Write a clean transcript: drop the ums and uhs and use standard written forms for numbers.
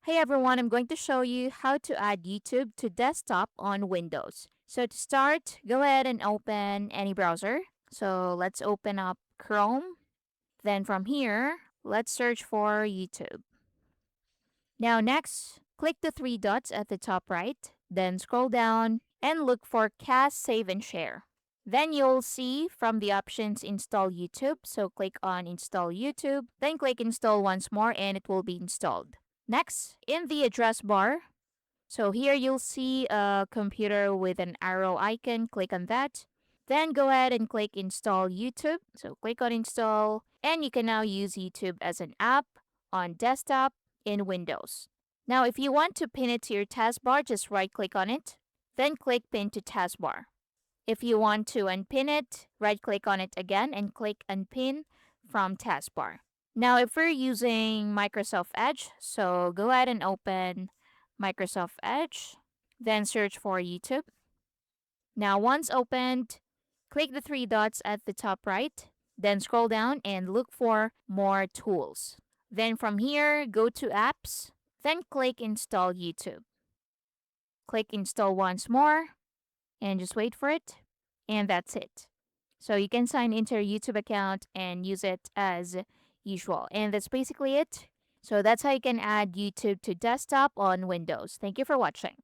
Hey everyone, I'm going to show you how to add YouTube to desktop on Windows. So to start, go ahead and open any browser. So let's open up Chrome. Then from here, let's search for YouTube. Now next, click the three dots at the top right, then scroll down and look for Cast, Save and Share. Then you'll see from the options install YouTube. So click on install YouTube, then click install once more and it will be installed. Next, in the address bar, so here you'll see a computer with an arrow icon. Click on that. Then go ahead and click install YouTube. So click on install and you can now use YouTube as an app on desktop in Windows. Now, if you want to pin it to your taskbar, just right click on it. Then click pin to taskbar. If you want to unpin it, right click on it again and click unpin from taskbar. Now, if we're using Microsoft Edge, so go ahead and open Microsoft Edge, then search for YouTube. Now, once opened, click the three dots at the top right, then scroll down and look for more tools. Then from here, go to apps, then click install YouTube. Click install once more and just wait for it, and that's it. So you can sign into your YouTube account and use it as usual. And that's basically it. So that's how you can add YouTube to desktop on Windows. Thank you for watching.